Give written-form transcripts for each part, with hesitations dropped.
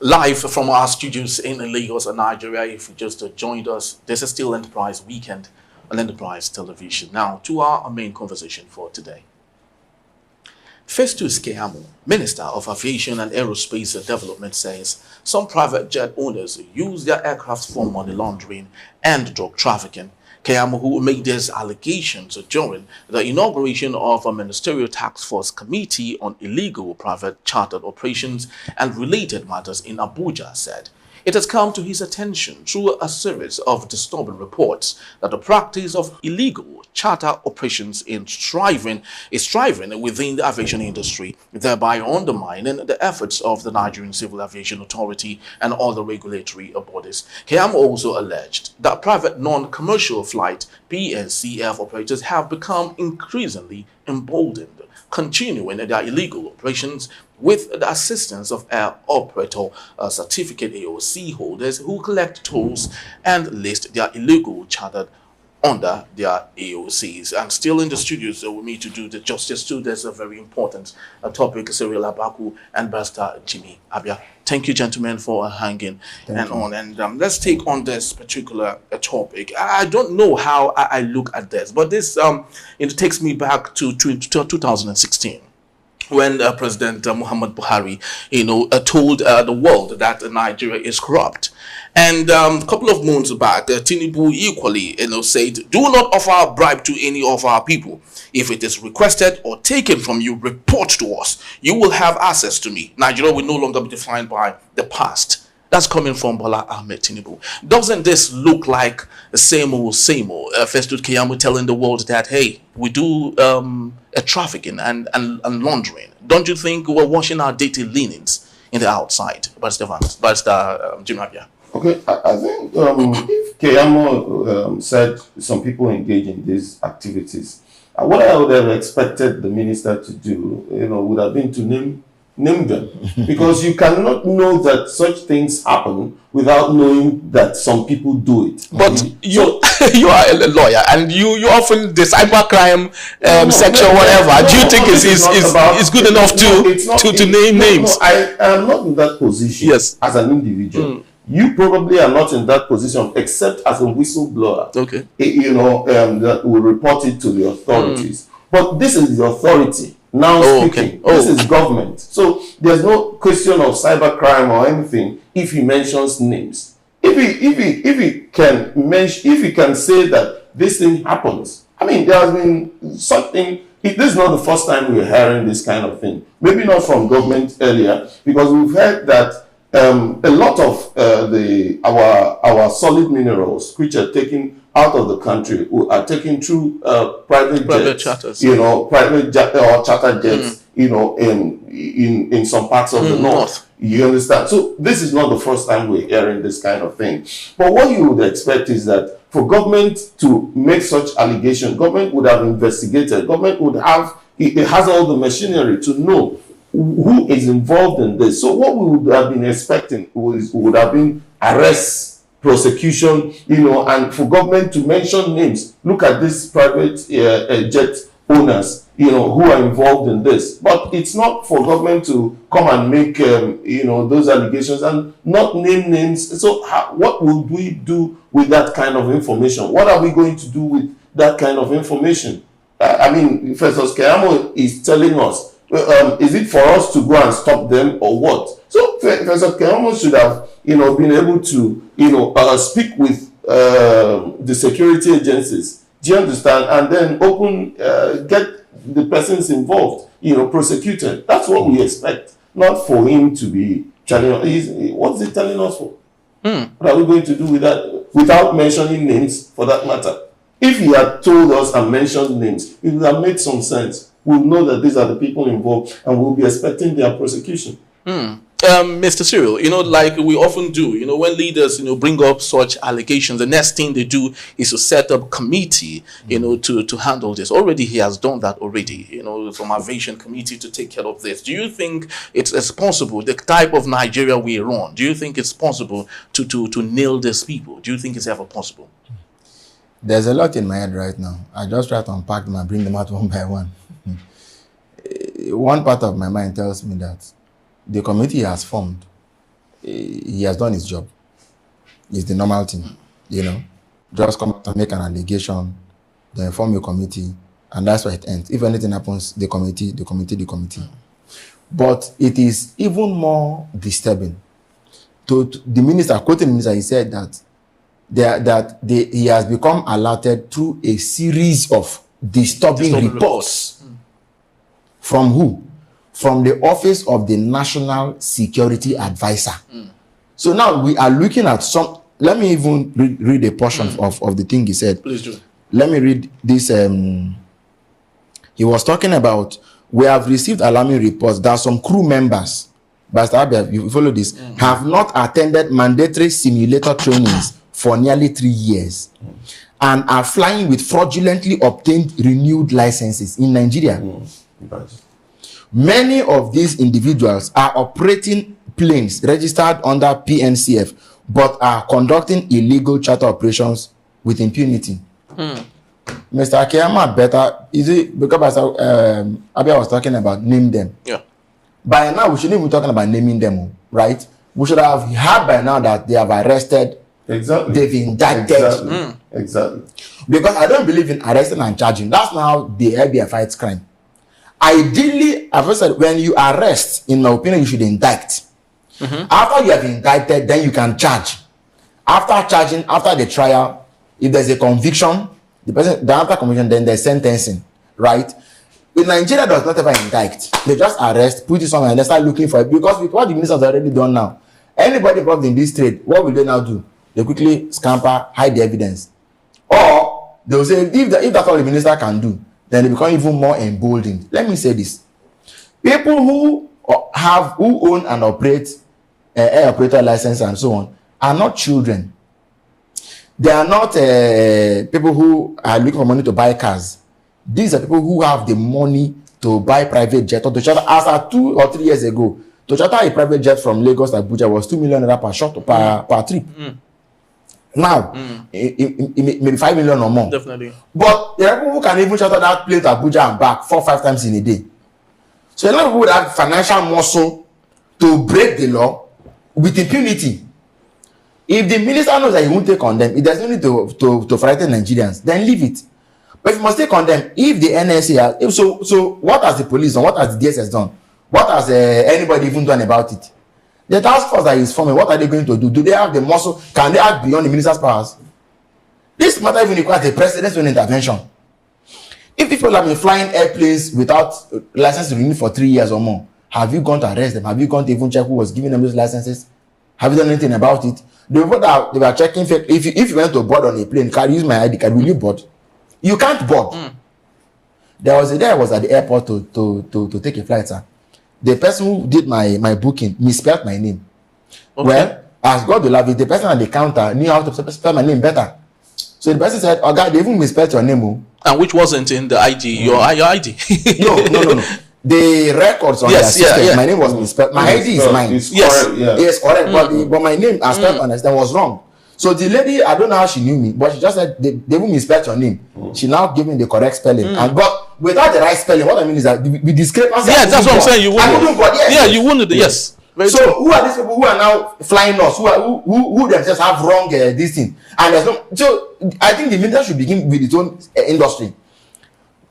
Live from our studios in Lagos, Nigeria. If you just joined us, this is still Enterprise Weekend on Enterprise Television. Now, to our main conversation for today. Festus Keyamo, Minister of Aviation and Aerospace Development, says some private jet owners use their aircraft for money laundering and drug trafficking. Keyamo, who made these allegations during the inauguration of a Ministerial Task Force Committee on Illegal Private Chartered Operations and Related Matters in Abuja, said it has come to his attention through a series of disturbing reports that the practice of illegal charter operations is thriving within the aviation industry, thereby undermining the efforts of the Nigerian Civil Aviation Authority and other regulatory bodies. Keyamo also alleged that private non-commercial flight PNCF operators have become increasingly emboldened, continuing their illegal operations with the assistance of air operator certificate AOC holders who collect tolls and list their illegal chartered under their AOCs. And still in the studios with me to do the justice to this a very important topic, Cyril Abaku and Barrister Jimmy Abia. Thank you, gentlemen, for hanging on. And let's take on this particular topic. I don't know how I look at this, but this it takes me back to 2016. When President Muhammad Buhari, told the world that Nigeria is corrupt. And a couple of months back, Tinubu equally, said, do not offer a bribe to any of our people. If it is requested or taken from you, report to us. You will have access to me. Nigeria will no longer be defined by the past. That's coming from Bola Ahmed Tinubu. Doesn't this look like the same old? Festus Keyamo telling the world that, hey, we do trafficking and laundering. Don't you think we're washing our dirty linens in the outside? Barrister Jim Abia. Okay, I think if Keyamo said some people engage in these activities, what I would have expected the minister to do, would have been to name them, because you cannot know that such things happen without knowing that some people do it. But you are a lawyer, and you often the cybercrime section, whatever. Do you think it's good enough to name names? No, I am not in that position. Yes. As an individual. You probably are not in that position, except as a whistleblower. Okay. That will report it to the authorities. But this is the authority now speaking. Okay. This is government. So there's no question of cybercrime or anything if he mentions names. If he can say that this thing happens. I mean, there has been something. This is not the first time we're hearing this kind of thing. Maybe not from government earlier, because we've heard that a lot of our solid minerals, which are taken out of the country, are taken through private charters, private or charter jets, in some parts of the north. You understand? So this is not the first time we're hearing this kind of thing. But what you would expect is that for government to make such allegations, government would have investigated. Government would have, it has all the machinery to know who is involved in this. So what we would have been expecting would have been arrests, prosecution, and for government to mention names. Look at these private jet owners, who are involved in this. But it's not for government to come and make, those allegations and not name names. So what would we do with that kind of information? What are we going to do with that kind of information? Festus Keyamo is telling us, is it for us to go and stop them or what? So Festus Keyamo should have, been able to, speak with the security agencies. Do you understand? And then get the persons involved, prosecuted. That's what we expect. Not for him to be telling us. What's he telling us for? What are we going to do with that? Without mentioning names, for that matter. If he had told us and mentioned names, it would have made some sense. We'll know that these are the people involved and we'll be expecting their prosecution. Mr. Cyril, like we often do, when leaders, bring up such allegations, the next thing they do is to set up committee, to handle this. Already he has done that already, from aviation committee to take care of this. Do you think it's possible, the type of Nigeria we run, do you think it's possible to nail these people? Do you think it's ever possible? There's a lot in my head right now. I just try to unpack them and bring them out one by one. One part of my mind tells me that the committee has formed. he has done his job. It's the normal thing, you know. Just come out and make an allegation, then form a committee, and that's where it ends. If anything happens, the committee. But it is even more disturbing. To the minister, quoting the minister, he said that he has become alerted through a series of disturbing reports. From who? From the office of the National Security Advisor. So now we are looking at some. Let me even read a portion of the thing he said. Please do. Let me read this. He was talking about, we have received alarming reports that some crew members, you follow this, have not attended mandatory simulator trainings for nearly 3 years and are flying with fraudulently obtained renewed licenses in Nigeria. Many of these individuals are operating planes registered under PNCF but are conducting illegal charter operations with impunity. Mr. Keyamo better, is it because Abia was talking about name them? Yeah. By now, we shouldn't be talking about naming them, right? We should have heard by now that they have arrested. Exactly. They've indicted. Exactly. Because I don't believe in arresting and charging. That's not how the FBI fights crime. Ideally, I've said, when you arrest, in my opinion, you should indict. After you have indicted, then you can charge. After charging, after the trial, if there's a conviction, after conviction, then there's sentencing, right? In Nigeria, does not ever indict. They just arrest, put it somewhere, and they start looking for it. Because with what the ministers have already done now, anybody involved in this trade, what will they now do? They quickly scamper, hide the evidence. Or they will say, if that's all the minister can do, then they become even more emboldened. Let me say this. People who own and operate air operator license and so on are not children. They are not people who are looking for money to buy cars. These are people who have the money to buy private jet or to charter. As of 2 or 3 years ago, to charter a private jet from Lagos to Abuja was 2 million naira per trip. Now, it may be 5 million or more. Definitely. But there are people who can even charter that plane to Abuja and back 4 or 5 times in a day. So a lot of people would have financial muscle to break the law with impunity. If the minister knows that he won't take on them, it doesn't need to frighten Nigerians, then leave it. But if you must take on them, if the NSA, so what has the police done? What has the DSS done? What has anybody even done about it? The task force that is forming, what are they going to do? Do they have the muscle? Can they act beyond the minister's powers? This matter even requires the president's own intervention. If people have been flying airplanes without license renewed for 3 years or more, have you gone to arrest them? Have you gone to even check who was giving them those licenses? Have you done anything about it? The people that they were checking, if you went to board on a plane, can you use my ID card? Will you board? You can't board. There was a day I was at the airport to take a flight, sir. The person who did my booking misspelled my name. Okay. Well, as God will have it, the person at the counter knew how to spell my name better. So the person said, "Oh God, they even misspelled your name." And which wasn't in the ID, your ID. No. The records on the system, my name was misspelled. My ID is mine. Yes, correct. But my name as spelled on the system was wrong. So the lady, I don't know how she knew me, but she just said they even misspelled your name. She now gave me the correct spelling. But without the right spelling, what I mean is that the discrepancy. Yeah, that's what I'm saying. You wouldn't. Yeah, you wouldn't. Yes. So who are these people who are now flying us? Who themselves have wrong this thing? And there's no. So I think the minister should begin with its own industry.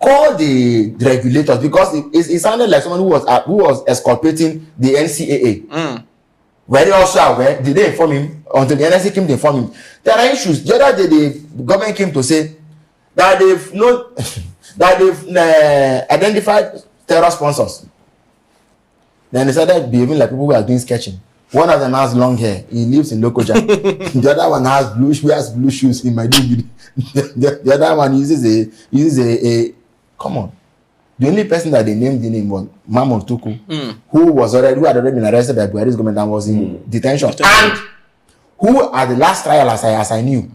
Call the regulators, because it sounded like someone who was exculpating the NCAA. Were they also aware? Did they inform him? Until the NSA came to inform him. There are issues. The other day, the government came to say that they've identified terror sponsors. Then they started behaving like people who are doing sketching. One of them has long hair. He lives in Lokoja. The other one wears blue shoes. He might do. The other one uses a. Come on. The only person that they named the name was Mamon Tuku, who had already been arrested by Buhari's government and was in detention. And who at the last trial, as I knew,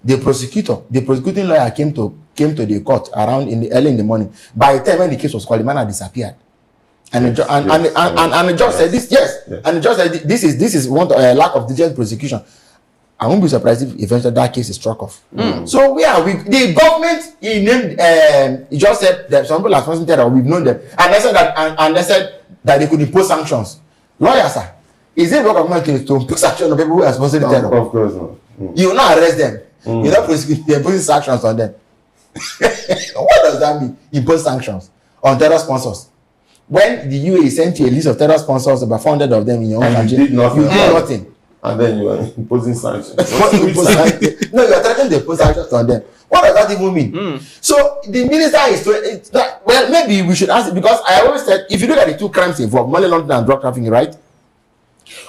the prosecuting lawyer came to the court around early in the morning. By the time when the case was called, the man had disappeared. And the judge said this, yes. Yeah. And the judge said this is one lack of diligent prosecution. I won't be surprised if eventually that case is struck off. So where are we? The government, he just said that some people are sponsoring terror. We've known them, and they said that they could impose sanctions. Lawyers, sir, Is it work of government to impose action on people who are sponsoring terror? Of course not. You will not arrest them. You will not prosecute them, impose sanctions on them. What does that mean? Impose sanctions on terror sponsors. When the UAE sent you a list of terror sponsors, about 400 of them in your own country, you did nothing. You did nothing. And then you are imposing sanctions. No, you are threatening to impose sanctions on them. What does that even mean? So the minister is well, maybe we should ask it, because I always said, if you look at the two crimes involved, money laundering and drug trafficking, right?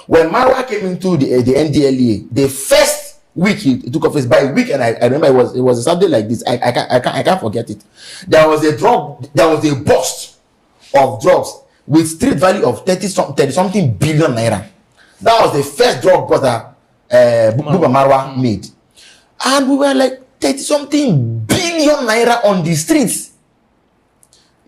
When Marwa came into the NDLEA, the first week he took office, by week, and I remember it was a Saturday like this. I can't forget it. There was a bust of drugs with street value of 30 something billion naira. That was the first drug bust that Buba Marwa made, and we were like 30 something billion naira on the streets.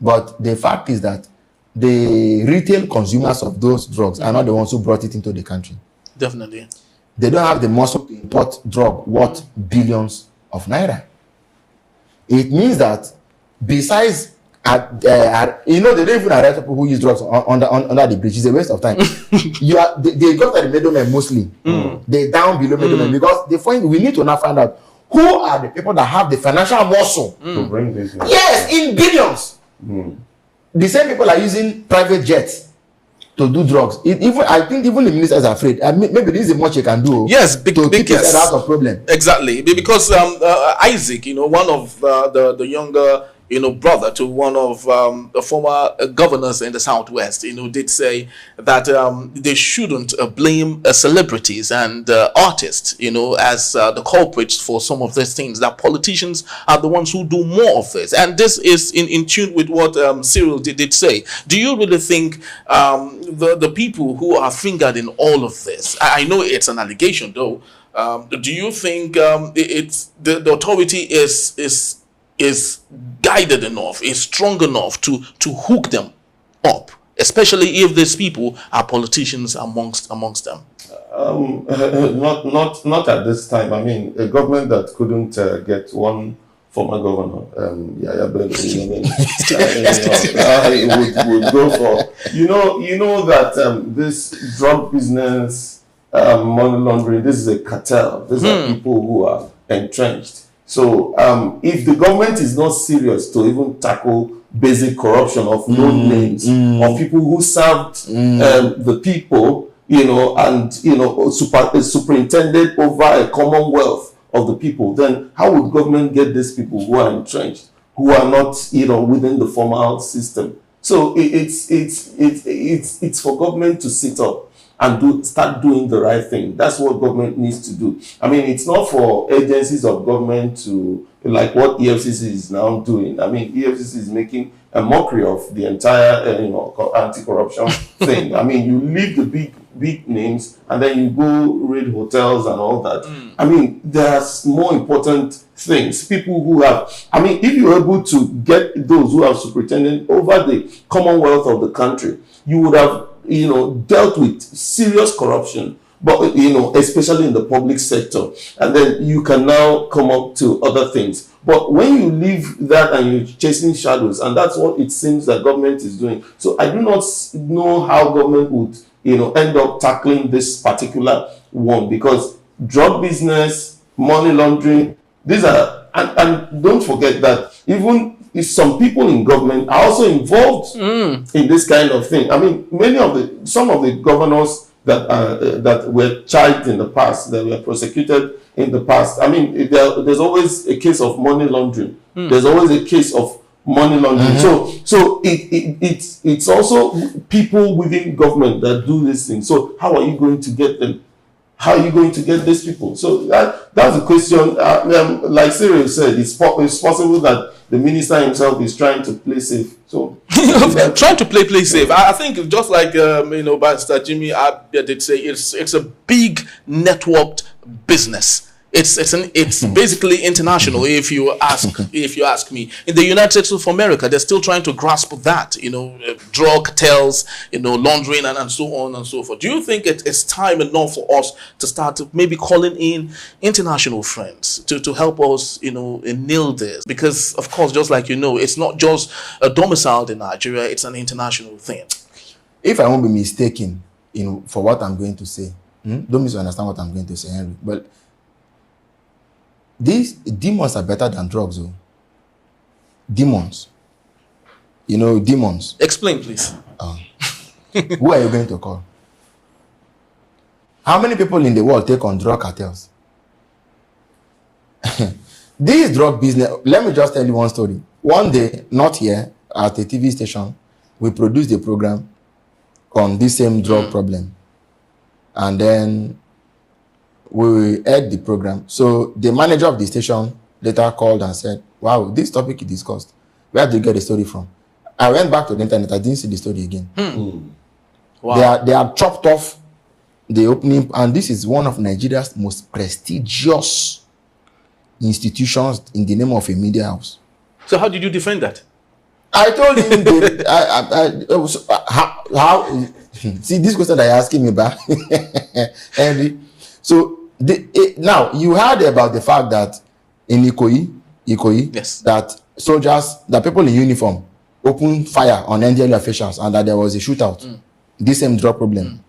But the fact is that the retail consumers of those drugs are not the ones who brought it into the country. Definitely. They don't have the muscle to import drug worth billions of naira. It means that besides, they don't even arrest people who use drugs under the bridge. It's a waste of time. They got at the middlemen mostly. They down below middlemen, because we need to now find out who are the people that have the financial muscle to bring this in. Yes, in billions. The same people are using private jets to do drugs. I think even the ministers are afraid. Maybe this is much you can do. Yes, to keep his head out of problem. Exactly, because Isaac, one of the younger, brother to one of the former governors in the Southwest, did say that they shouldn't blame celebrities and artists, as the culprits for some of these things, that politicians are the ones who do more of this. And this is in tune with what Cyril did say. Do you really think the people who are fingered in all of this, I know it's an allegation though, do you think it's the authority is guided enough, is strong enough to hook them up, especially if these people are politicians amongst them? Not at this time. I mean, a government that couldn't get one former governor, Yaya Bello, would go for. You know that this drug business, money laundering, this is a cartel. These are people who are entrenched. So if the government is not serious to even tackle basic corruption of known names, of people who served the people, and superintended over a commonwealth of the people, then how would government get these people who are entrenched, who are not within the formal system? So it's for government to sit up and start doing the right thing. That's what government needs to do. I mean, it's not for agencies of government to, like what EFCC is now doing. I mean, EFCC is making a mockery of the entire, anti-corruption thing. I mean, you leave the big names and then you go raid hotels and all that. I mean, there's more important things. People who have, if you're able to get those who have superintended over the commonwealth of the country, you would have dealt with serious corruption, but especially in the public sector, and then you can now come up to other things. But when you leave that and you're chasing shadows, and that's what it seems that government is doing. So I do not know how government would end up tackling this particular one, because drug business, money laundering, these are, and don't forget that even if some people in government are also involved in this kind of thing. I mean, some of the governors that were charged in the past, that were prosecuted in the past. I mean, there's always a case of money laundering. There's always a case of money laundering. So it's also people within government that do this thing. So how are you going to get them? How are you going to get these people? So that's the question. Like Cyril said, it's possible that the minister himself is trying to play safe. So trying to play safe. I think just like Pastor Jimmy did say, it's a big networked business. It's basically international. If you ask me, in the United States of America, they're still trying to grasp that, drug cartels, laundering and so on and so forth. Do you think it's time enough for us to start maybe calling in international friends to help us, nail this? Because of course, just like it's not just a domiciled in Nigeria; it's an international thing. If I won't be mistaken, for what I'm going to say. Don't misunderstand what I'm going to say, Henry. But these demons are better than drugs, though. Demons. Demons. Explain, please. Who are you going to call? How many people in the world take on drug cartels? This drug business, let me just tell you one story. One day, not here, at a TV station, we produced a program on this same drug problem. And then we aired the program. So the manager of the station later called and said, wow, this topic you discussed, where did you get the story from? I went back to the internet, I didn't see the story again. Wow. They are chopped off the opening, and this is one of Nigeria's most prestigious institutions in the name of a media house. So how did you defend that? I told him how see this question that you're asking me back, Henry. So now you heard about the fact that in Ikoyi, yes, that soldiers, that people in uniform opened fire on NDLA officials and that there was a shootout. This same drug problem.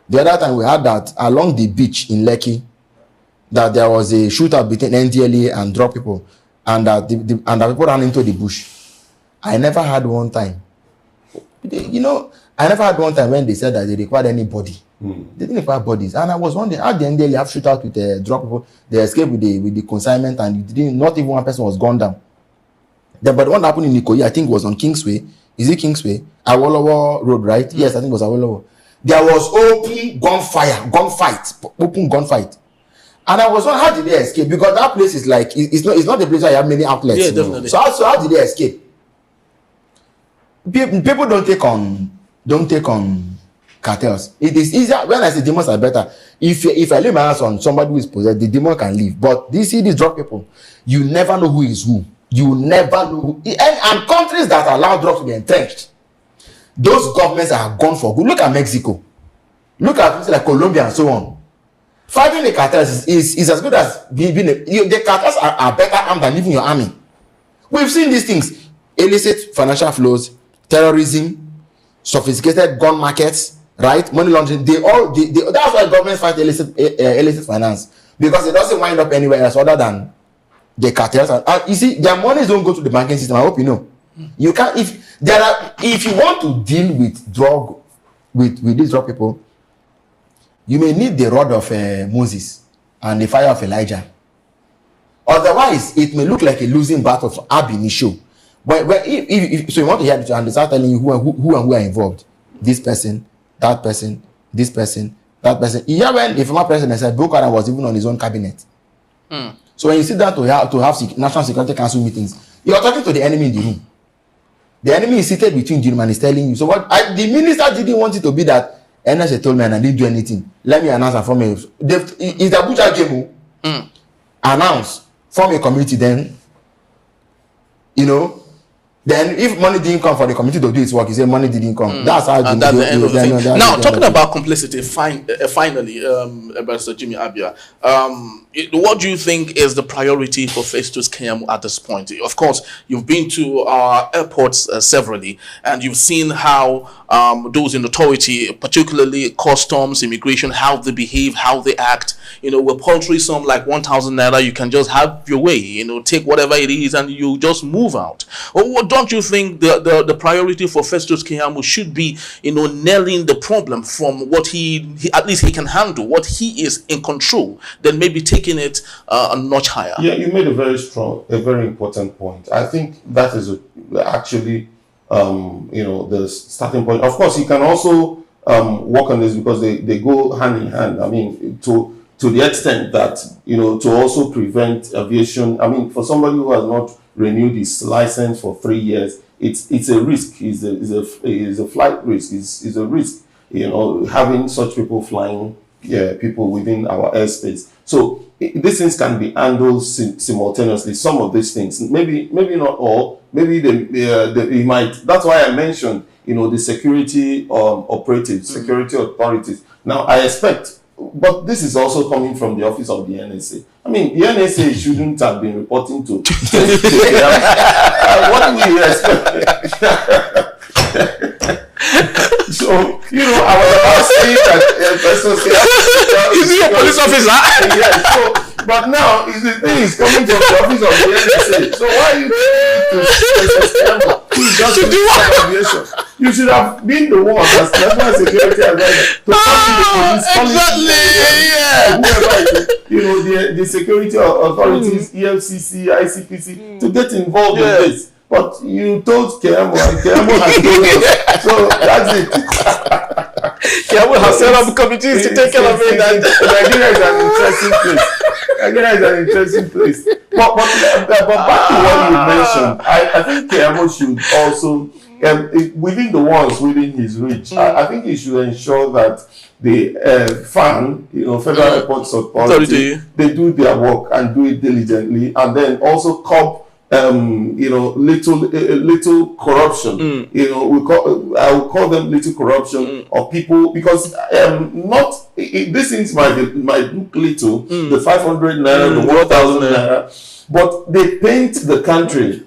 The other time we had that along the beach in Lekki, that there was a shootout between NDLA and drug people, and that the people ran into the bush. I never had one time. I never had one time when they said that they required anybody. They didn't require bodies. And I was wondering, how the NDLA have shootout with the drug people? They escaped with the consignment, and not even one person was gone down. But what happened in Ikoyi, I think was on Kingsway. Is it Kingsway? Awolowo Road, right? Yes, I think it was Awolowo. There was open gunfight. And I was wondering, how did they escape? Because that place is like, it's not the place where you have many outlets. Yeah, definitely. So how did they escape? People don't take on cartels. It is easier. When I say demons are better, if I lay my hands on somebody who is possessed, the demon can leave. But these drug people, you never know who is who. You never know who. And countries that allow drugs to be entrenched, those governments are gone for good. Look at Mexico. Look at places like Colombia and so on. Fighting the cartels is as good as being the cartels are better armed than even your army. We've seen these things: illicit financial flows, terrorism, sophisticated gun markets, right? Money laundering. That's why governments fight illicit finance, because it doesn't wind up anywhere else other than the cartels. You see, their monies don't go to the banking system. I hope you know. You can't if you want to deal with these drug people, you may need the rod of Moses and the fire of Elijah. Otherwise, it may look like a losing battle for ab initio. But if so, you want to hear it and they start telling you who are involved. This person, that person, this person, that person. You hear when the former president said Boko Haram was even on his own cabinet. So when you sit down to have National Security Council meetings, you are talking to the enemy in the room. The enemy is seated between you and is telling you. So the minister didn't want it to be that NSA told me and I didn't do anything. Let me announce and form is the butcher game. Announce, form a committee, then then if money didn't come for the committee to do its work, you say money didn't come. That's how that's the end of the thing. Now, talking about complicity, finally, Ambassador Jimmy Abia, what do you think is the priority for Festus Keyamo at this point? Of course, you've been to our airports severally, and you've seen how those in authority, particularly customs, immigration, how they behave, how they act. With paltry sum like 1,000 naira, you can just have your way. Take whatever it is, and you just move out. Or don't you think the priority for Festus Keyamo should be, nailing the problem from what he at least he can handle, what he is in control, then maybe taking it a notch higher? Yeah, you made a very important point. I think that is actually, the starting point. Of course, you can also work on this because they go hand in hand. I mean, to the extent that, to also prevent aviation. I mean, for somebody who has not renewed his license for 3 years, it's a risk. It's a flight risk. It's a risk, having such people flying people within our airspace. So these things can be handled simultaneously. Some of these things, maybe not all. Maybe they might. That's why I mentioned, the security operatives, security authorities. Now I expect. But this is also coming from the office of the NSA. I mean, the NSA shouldn't have been reporting to. What do we expect? So So, I was about saying that Festus is he a police officer? Yes. So, but now the thing is coming from the office of the NSA. So why are you to Festus Keyamo, who is just aviation? You should have been the one as national security advisor to come to the police. Exactly. Whoever the security authorities, EFCC, ICPC, to get involved in this. But you told Keyamo, and Keyamo has told us. So that's it. Keyamo has set up committees to take care of it. Nigeria is an interesting place. But back to what you mentioned, I think Keyamo should also, within the ones within his reach, I think he should ensure that the FAN, Federal Airports Authority, they do their work and do it diligently, and then also curb little corruption. I will call them little corruption of people, because these things might look little, the 500 naira, the 1,000 naira, but they paint the country.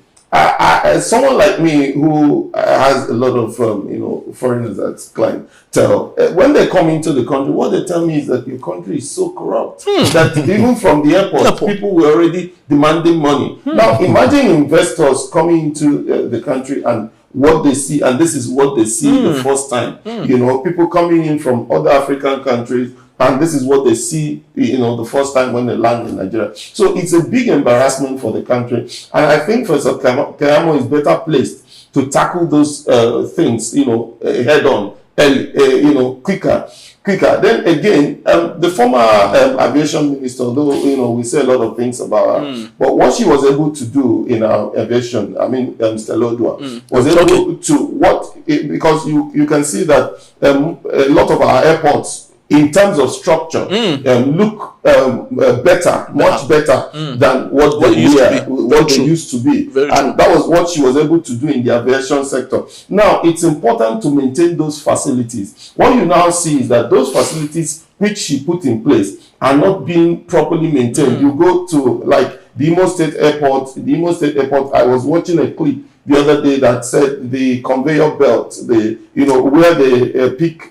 Someone like me who has a lot of foreigners as clientele, when they come into the country, what they tell me is that your country is so corrupt that even from the airport, people were already demanding money. Now imagine investors coming into the country and what they see, and this is what they see the first time. People coming in from other African countries, and this is what they see, the first time when they land in Nigeria. So it's a big embarrassment for the country. And I think Festus Keyamo is better placed to tackle those things, head on, quicker. Then again, the former aviation minister, although, we say a lot of things about her, but what she was able to do in our aviation, Stelodua, was able to because you can see that a lot of our airports, in terms of structure, look better, much better than what they used to be. And that was what she was able to do in the aviation sector. Now, it's important to maintain those facilities. What you now see is that those facilities which she put in place are not being properly maintained. You go to, like, the Imo State Airport, I was watching a clip the other day that said the conveyor belt, where they pick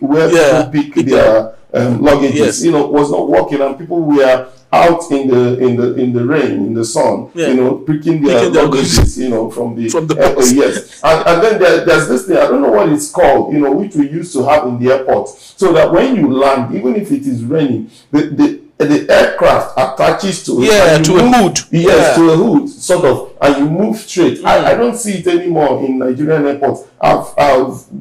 their luggages, was not working, and people were out in the rain, in the sun, picking their luggages, from the box. Yes, and then there's this thing, I don't know what it's called, which we used to have in the airport, so that when you land, even if it is raining, the aircraft attaches to it. To a hood. Yes, to a hood, sort of, and you move straight. I don't see it anymore in Nigerian airports. I've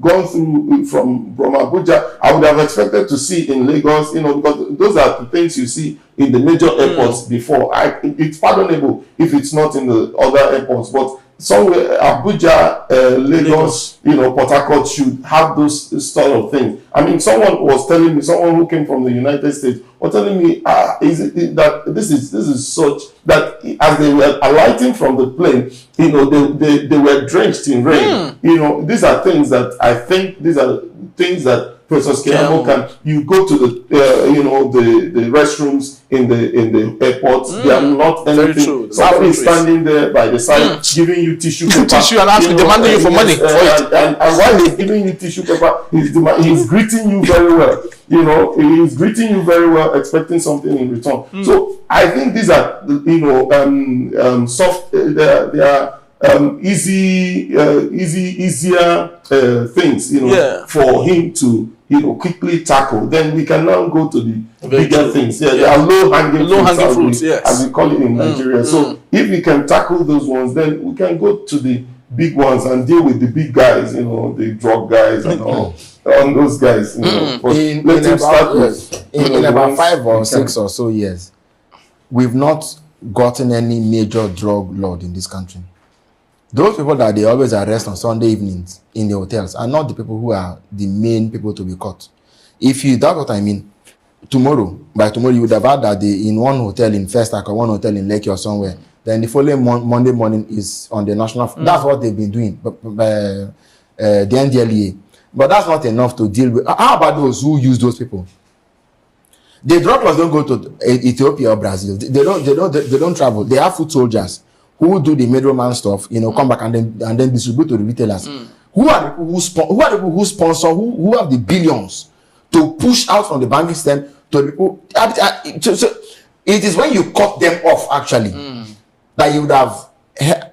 gone through from Abuja. I would have expected to see in Lagos, because those are the things you see in the major airports before. It's pardonable if it's not in the other airports, but somewhere Abuja, Lagos, Port Harcourt should have those sort of things. I mean, someone who came from the United States was telling me, that this is such that as they were alighting from the plane, they were drenched in rain. These are things that I think Festus Keyamo can. You go to the restrooms in the airports. They are not anything. Somebody is standing there by the side giving you tissue paper, and demanding you for money. And while he's giving you tissue paper, he's greeting you very well. He's greeting you very well, expecting something in return. So I think these are soft. They are easier things, for him to quickly tackle. Then we can now go to the bigger things. There are low-hanging fruits, as we call it in Nigeria. So if we can tackle those ones, then we can go to the big ones and deal with the big guys, the drug guys and all those guys. In about 5 or 6 or so years, we've not gotten any major drug lord in this country. Those people that they always arrest on Sunday evenings in the hotels are not the people who are the main people to be caught. That's what I mean. By tomorrow, you would have had that in one hotel in Festus or one hotel in Lekki or somewhere. Then the following Monday morning is on the national. That's what they've been doing. The NDLEA. But that's not enough to deal with. How about those who use those people? The drug lords don't go to Ethiopia or Brazil. They don't travel. They have foot soldiers who do the middleman stuff, come back and then distribute to the retailers. Who are the people who sponsor, who have the billions to push out from the banking system to the people? So it is when you cut them off actually that you would have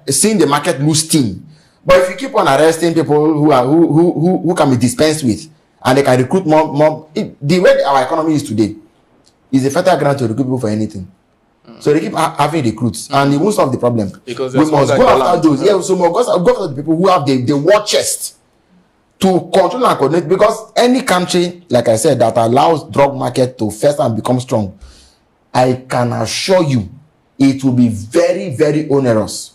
seen the market lose steam. But if you keep on arresting people who can be dispensed with and they can recruit more, the way our economy is today is a fertile ground to recruit people for anything. So they keep having recruits, and it won't solve the problem. Because we must go after those. Yeah, so we must go after the people who have the war chest to control and coordinate. Because any country, like I said, that allows drug market to first and become strong, I can assure you, it will be very, very onerous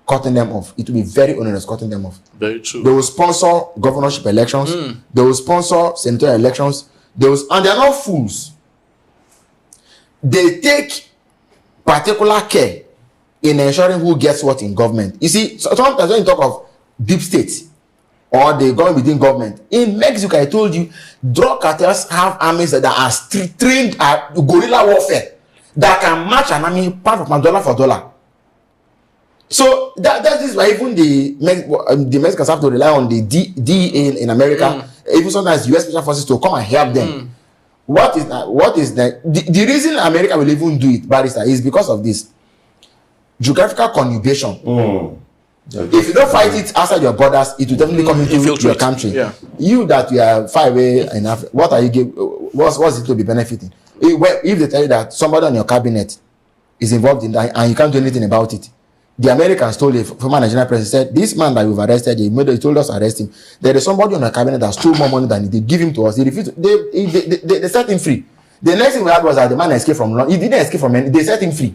cutting them off. It will be very onerous cutting them off. Very true. They will sponsor governorship elections. They will sponsor senatorial elections. And they are not fools. They take particular care in ensuring who gets what in government. You see, sometimes when you talk of deep state or the government within government, in Mexico, I told you, drug cartels have armies that are trained at guerrilla warfare that can match an army part of dollar for dollar. So that is why even the Mexicans have to rely on the DEA in America, even sometimes US Special Forces to come and help them. What is that? The reason America will even do it, Barrister, is because of this geographical connubiation. If you don't fight it outside your borders, it will definitely come into your country. Yeah. You that you are far away in Africa, what are you what's it to be benefiting? If they tell you that somebody on your cabinet is involved in that and you can't do anything about it, the Americans told the former Nigerian president, said, this man that we've arrested, he told us to arrest him. There is somebody on the cabinet that stole more money than he did. Give him to us. He refused. They set him free. The next thing we had was that the man escaped from London. He didn't escape from any. They set him free.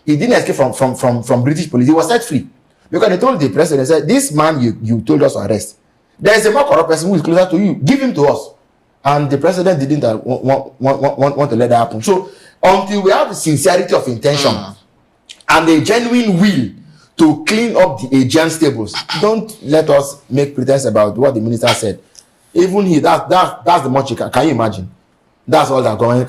He didn't escape from British police. He was set free. Because they told the president, said, this man you told us to arrest, there is a more corrupt person who is closer to you. Give him to us. And the president didn't want to let that happen. So until we have the sincerity of intention and a genuine will to clean up the Aegean stables, don't let us make pretense about what the minister said. Even that's the much you can you imagine? That's all that government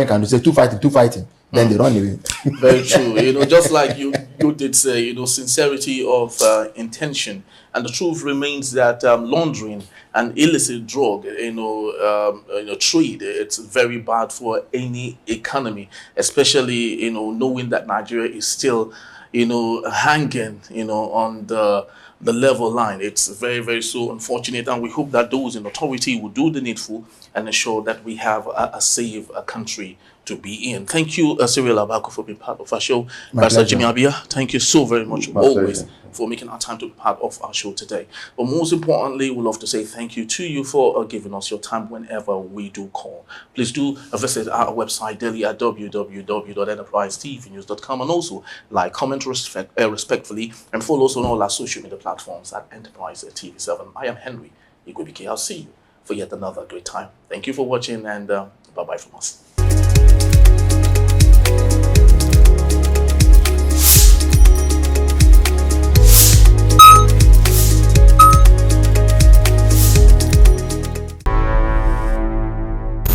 can do. Say two fighting, then they run away. Very true. Just like you did say, sincerity of intention, and the truth remains that laundering and illicit drug, trade, it's very bad for any economy, especially knowing that Nigeria is still hanging on the level line. It's very, very so unfortunate, and we hope that those in authority will do the needful and ensure that we have a safe country to be in. Thank you, Cyril Abako, for being part of our show. Pastor Jimmy Abia, thank you so very much always for making our time to be part of our show today. But most importantly, we'd love to say thank you to you for giving us your time whenever we do call. Please do visit our website daily at www.enterprisetvnews.com, and also like, comment respectfully, and follow us on all our social media platforms at Enterprise TV7. I am Henry Igwebike. I'll see you for yet another great time. Thank you for watching, and bye-bye from us.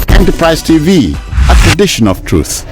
Enterprise TV, a tradition of truth.